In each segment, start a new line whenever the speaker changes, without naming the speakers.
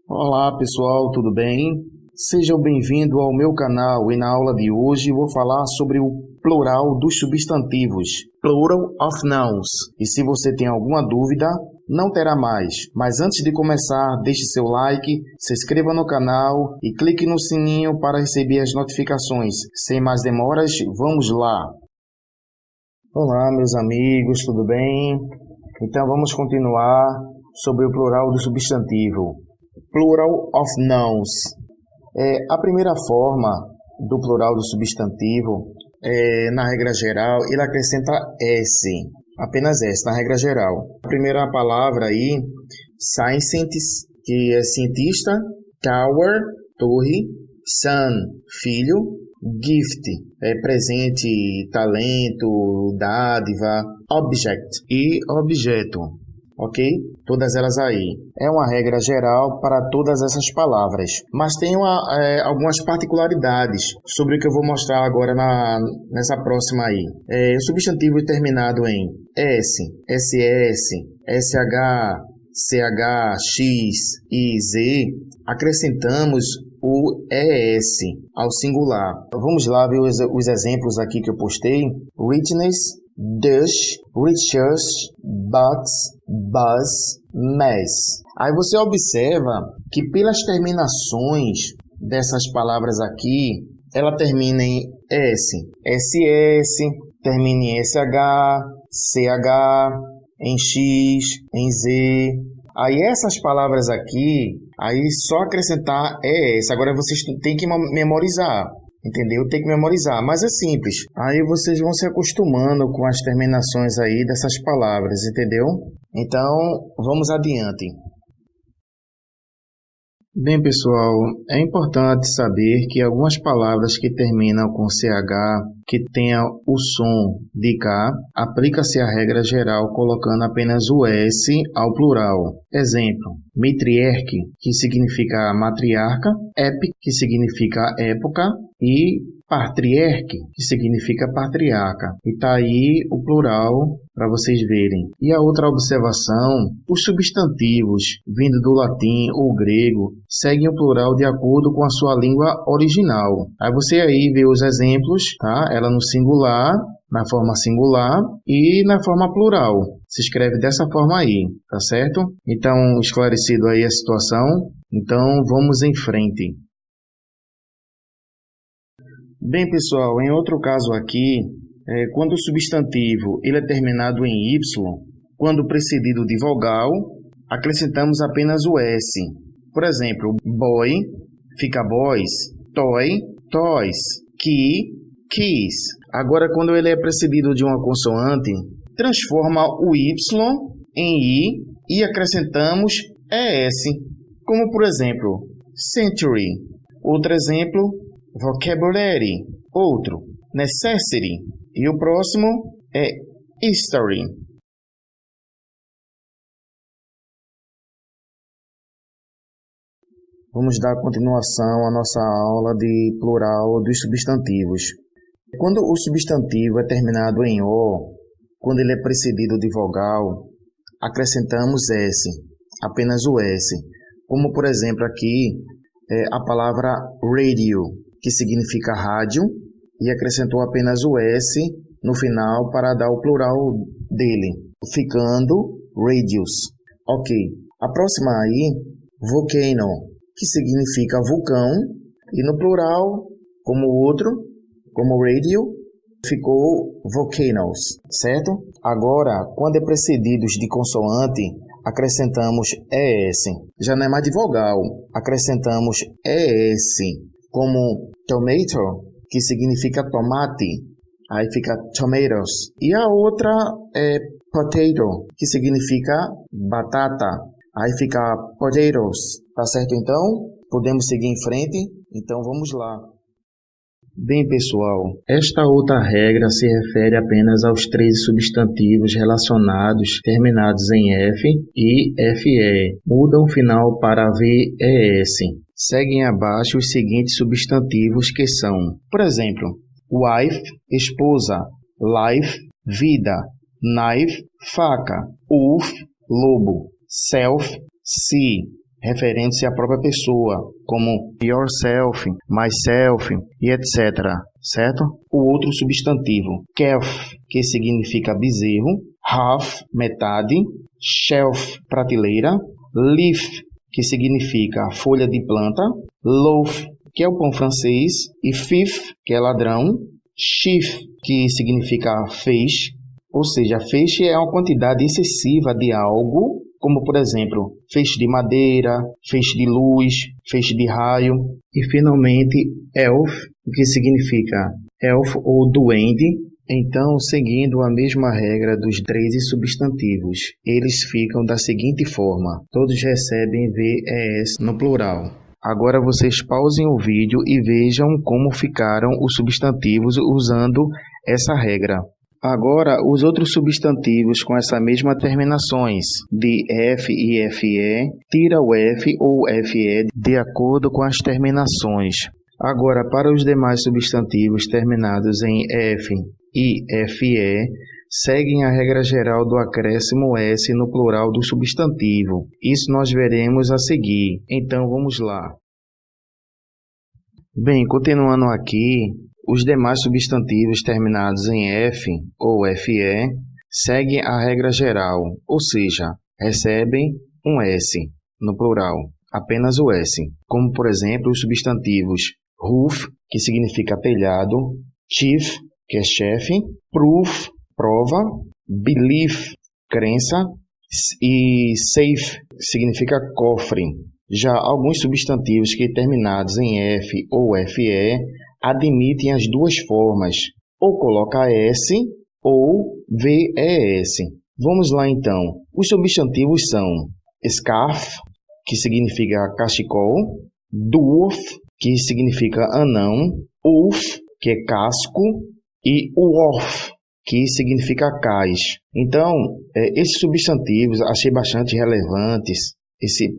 Olá pessoal, tudo bem? Sejam bem-vindos ao meu canal e na aula de hoje vou falar sobre o plural dos substantivos, plural of nouns. E se você tem alguma dúvida, não terá mais. Mas antes de começar, deixe seu like, se inscreva no canal e clique no sininho para receber as notificações. Sem mais demoras, vamos lá! Olá meus amigos, tudo bem? Então vamos continuar sobre o plural do substantivo. Plural of nouns. A primeira forma do plural do substantivo, na regra geral, ele acrescenta S, apenas S, na regra geral. A primeira palavra aí, scientist, que é cientista, tower, torre, son, filho, gift, presente, talento, dádiva, object e objeto. Ok? Todas elas aí. É uma regra geral para todas essas palavras. Mas tem algumas particularidades sobre o que eu vou mostrar agora nessa próxima aí. O substantivo terminado em S, SS, SH, CH, X e Z, acrescentamos o ES ao singular. Vamos lá ver os exemplos aqui que eu postei. Richness, Dush, Riches, Bucks, Buzz, Mess. Aí você observa que pelas terminações dessas palavras aqui, ela termina em S, SS, termina em SH, CH, em X, em Z. Aí essas palavras aqui, aí só acrescentar ES. Agora vocês têm que memorizar. Entendeu? Tem que memorizar, mas é simples. Aí vocês vão se acostumando com as terminações aí dessas palavras, entendeu? Então, vamos adiante. Bem, pessoal, é importante saber que algumas palavras que terminam com CH, que tenha o som de K, aplica-se a regra geral colocando apenas o S ao plural. Exemplo, matriarque, que significa matriarca, epic, que significa época, e patriarque, que significa patriarca. E está aí o plural para vocês verem. E a outra observação, os substantivos, vindo do latim ou grego, seguem o plural de acordo com a sua língua original. Aí você aí vê os exemplos, tá? Ela no singular, na forma singular e na forma plural. Se escreve dessa forma aí, tá certo? Então, esclarecido aí a situação, então vamos em frente. Bem, pessoal, em outro caso aqui, quando o substantivo ele é terminado em Y, quando precedido de vogal, acrescentamos apenas o S. Por exemplo, boy, fica boys, toy, toys, key, keys. Agora, quando ele é precedido de uma consoante, transforma o Y em I e acrescentamos ES. Como, por exemplo, century. Outro exemplo, vocabulary. Outro, necessity. E o próximo é history. Vamos dar continuação à nossa aula de plural dos substantivos. Quando o substantivo é terminado em O, quando ele é precedido de vogal, acrescentamos S, apenas o S. Como, por exemplo, aqui, a palavra radio, que significa rádio, e acrescentou apenas o S no final para dar o plural dele, ficando radius. Ok. A próxima aí, volcano, que significa vulcão, e no plural, como o outro, como radio, ficou volcanoes, certo? Agora, quando é precedidos de consoante, acrescentamos ES. Já não é mais de vogal, acrescentamos ES, como tomato, que significa tomate, aí fica tomatoes. E a outra é potato, que significa batata, aí fica potatoes, tá certo então? Podemos seguir em frente? Então vamos lá. Bem, pessoal, esta outra regra se refere apenas aos 13 substantivos relacionados terminados em F e FE. Muda o final para VES. Seguem abaixo os seguintes substantivos que são, por exemplo, wife, esposa, life, vida, knife, faca, wolf, lobo, self, sea, referentes à própria pessoa, como yourself, myself e etc. Certo? O outro substantivo, calf, que significa bezerro, half, metade, shelf, prateleira, leaf, que significa folha de planta, loaf, que é o pão francês, e thief, que é ladrão, sheaf, que significa feixe, ou seja, feixe é uma quantidade excessiva de algo, como por exemplo, feixe de madeira, feixe de luz, feixe de raio, e finalmente elf, que significa elfo ou duende. Então, seguindo a mesma regra dos 13 substantivos, eles ficam da seguinte forma: todos recebem VES no plural. Agora vocês pausem o vídeo e vejam como ficaram os substantivos usando essa regra. Agora, os outros substantivos com essa mesma terminações de F e FE, tira o F ou FE de acordo com as terminações. Agora, para os demais substantivos terminados em F e FE, seguem a regra geral do acréscimo S no plural do substantivo. Isso nós veremos a seguir. Então, vamos lá. Bem, continuando aqui, os demais substantivos terminados em F ou FE seguem a regra geral, ou seja, recebem um S no plural, apenas o S. Como, por exemplo, os substantivos roof, que significa telhado, chief, que é chefe, proof, prova, belief, crença, e safe, significa cofre. Já alguns substantivos que terminados em F ou FE admitem as duas formas, ou coloca S ou VES. Vamos lá então. Os substantivos são scarf, que significa cachecol, dwarf, que significa anão, wolf, que é casco, e wharf, que significa cais. Então, esses substantivos achei bastante relevantes,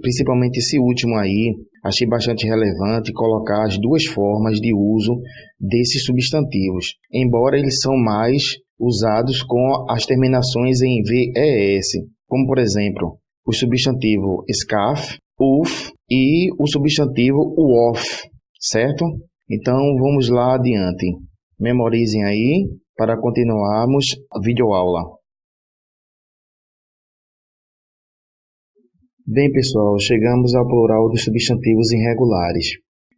principalmente esse último aí, achei bastante relevante colocar as duas formas de uso desses substantivos, embora eles são mais usados com as terminações em VES, como por exemplo, o substantivo scarf, wolf e o substantivo wharf, certo? Então, vamos lá adiante. Memorizem aí para continuarmos a videoaula. Bem, pessoal, chegamos ao plural dos substantivos irregulares.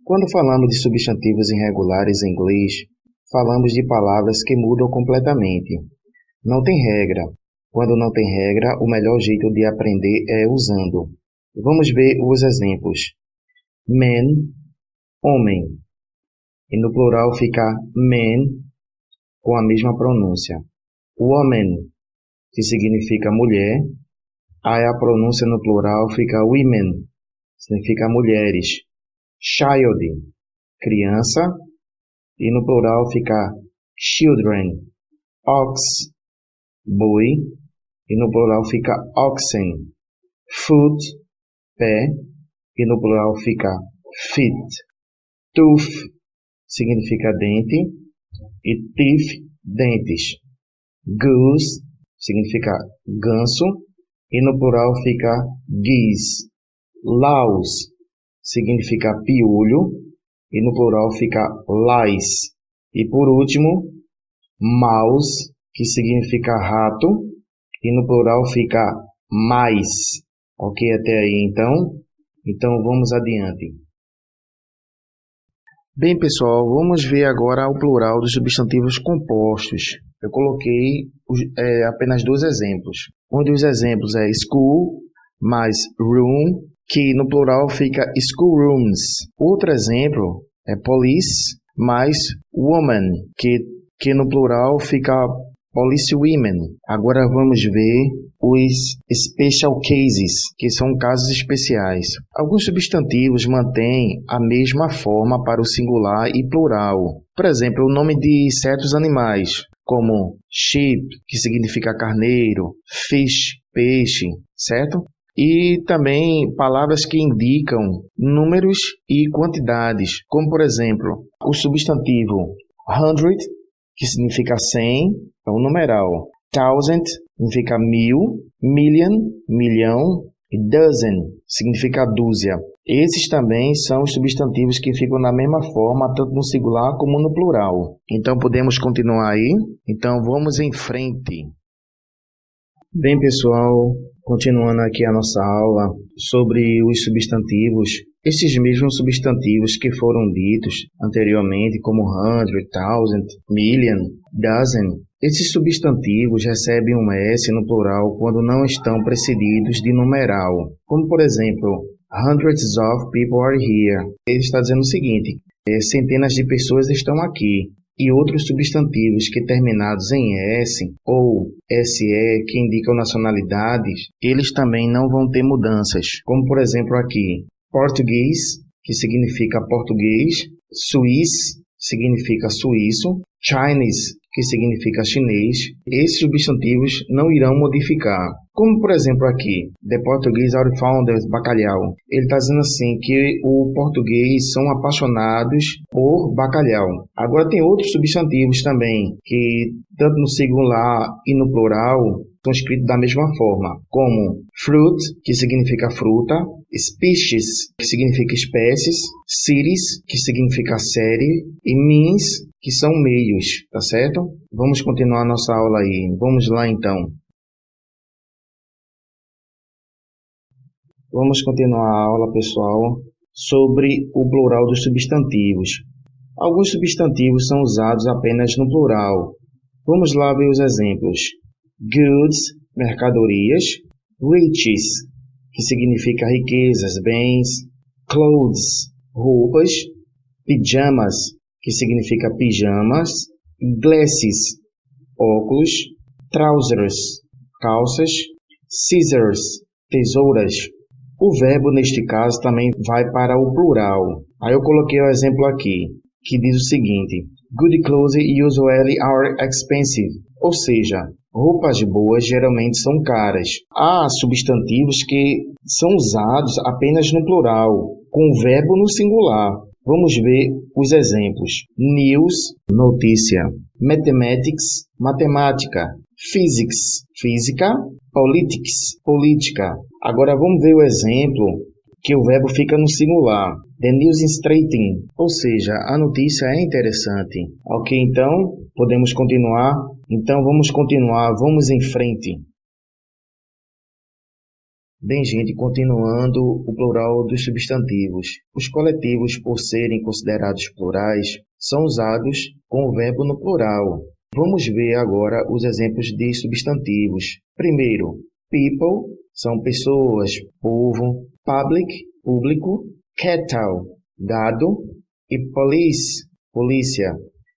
Quando falamos de substantivos irregulares em inglês, falamos de palavras que mudam completamente. Não tem regra. Quando não tem regra, o melhor jeito de aprender é usando. Vamos ver os exemplos. Man, homem. E no plural fica men, com a mesma pronúncia. Woman, que significa mulher. Aí a pronúncia no plural fica women, significa mulheres. Child, criança. E no plural fica children. Ox, boi. E no plural fica oxen. Foot, pé. E no plural fica feet. Tooth significa dente. E teeth, dentes. Goose significa ganso. E no plural fica geese. Louse significa piolho. E no plural fica lice. E por último, mouse, que significa rato. E no plural fica mice. Ok até aí então? Então vamos adiante. Bem, pessoal, vamos ver agora o plural dos substantivos compostos. Eu coloquei apenas 2 exemplos. Um dos exemplos é school mais room, que no plural fica schoolrooms. Outro exemplo é police mais woman, que no plural fica policewomen. Agora vamos ver os special cases, que são casos especiais. Alguns substantivos mantêm a mesma forma para o singular e plural. Por exemplo, o nome de certos animais, como sheep, que significa carneiro, fish, peixe, certo? E também palavras que indicam números e quantidades, como por exemplo, o substantivo 100, que significa 100, é um numeral. 1000 significa 1000, million, milhão, Dozen significa dúzia. Esses também são os substantivos que ficam da mesma forma, tanto no singular como no plural. Então, podemos continuar aí? Então, vamos em frente. Bem, pessoal, continuando aqui a nossa aula sobre os substantivos. Esses mesmos substantivos que foram ditos anteriormente, como hundred, thousand, million, dozen, esses substantivos recebem um S no plural quando não estão precedidos de numeral. Como, por exemplo, hundreds of people are here. Ele está dizendo o seguinte, centenas de pessoas estão aqui. E outros substantivos que terminados em S ou SE, que indicam nacionalidades, eles também não vão ter mudanças. Como, por exemplo, aqui, português, que significa português, Swiss, significa suíço, Chinese, que significa chinês. Esses substantivos não irão modificar. Como, por exemplo, aqui, the Portuguese are fond of bacalhau. Ele está dizendo assim que o português são apaixonados por bacalhau. Agora tem outros substantivos também, que tanto no singular e no plural são escritos da mesma forma, como fruit, que significa fruta, species, que significa espécies, cities, que significa série, e means, que são meios, tá certo? Vamos continuar a nossa aula aí. Vamos lá então. Vamos continuar a aula, pessoal, sobre o plural dos substantivos. Alguns substantivos são usados apenas no plural. Vamos lá ver os exemplos. Goods, mercadorias. Riches, que significa riquezas, bens. Clothes, roupas. Pijamas, que significa pijamas. Glasses, óculos. Trousers, calças. Scissors, tesouras. O verbo, neste caso, também vai para o plural. Aí eu coloquei o exemplo aqui, que diz o seguinte: Good clothes usually are expensive. Ou seja, roupas boas geralmente são caras. Há substantivos que são usados apenas no plural, com o verbo no singular. Vamos ver os exemplos. News, notícia. Mathematics, matemática. Physics, física. Politics, política. Agora vamos ver o exemplo que o verbo fica no singular. The news is interesting, ou seja, a notícia é interessante. Ok, então podemos continuar? Então vamos continuar, vamos em frente. Bem, gente, continuando o plural dos substantivos. Os coletivos, por serem considerados plurais, são usados com o verbo no plural. Vamos ver agora os exemplos de substantivos. Primeiro, people, são pessoas, povo. Public, público. Cattle, gado. E police, polícia.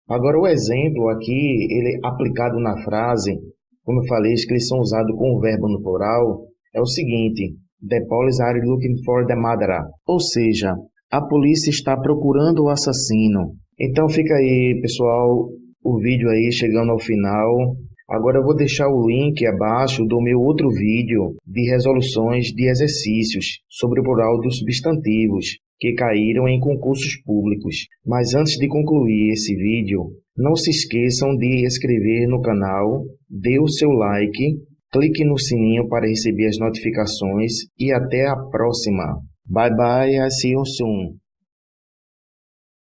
Agora o exemplo aqui, ele aplicado na frase, como eu falei, que eles são usados com o verbo no plural, é o seguinte: The police are looking for the murderer. Ou seja, a polícia está procurando o assassino. Então fica aí, pessoal, o vídeo aí chegando ao final. Agora eu vou deixar o link abaixo do meu outro vídeo de resoluções de exercícios sobre o plural dos substantivos que caíram em concursos públicos. Mas antes de concluir esse vídeo, não se esqueçam de se inscrever no canal, dê o seu like, clique no sininho para receber as notificações e até a próxima. Bye bye, I see you soon.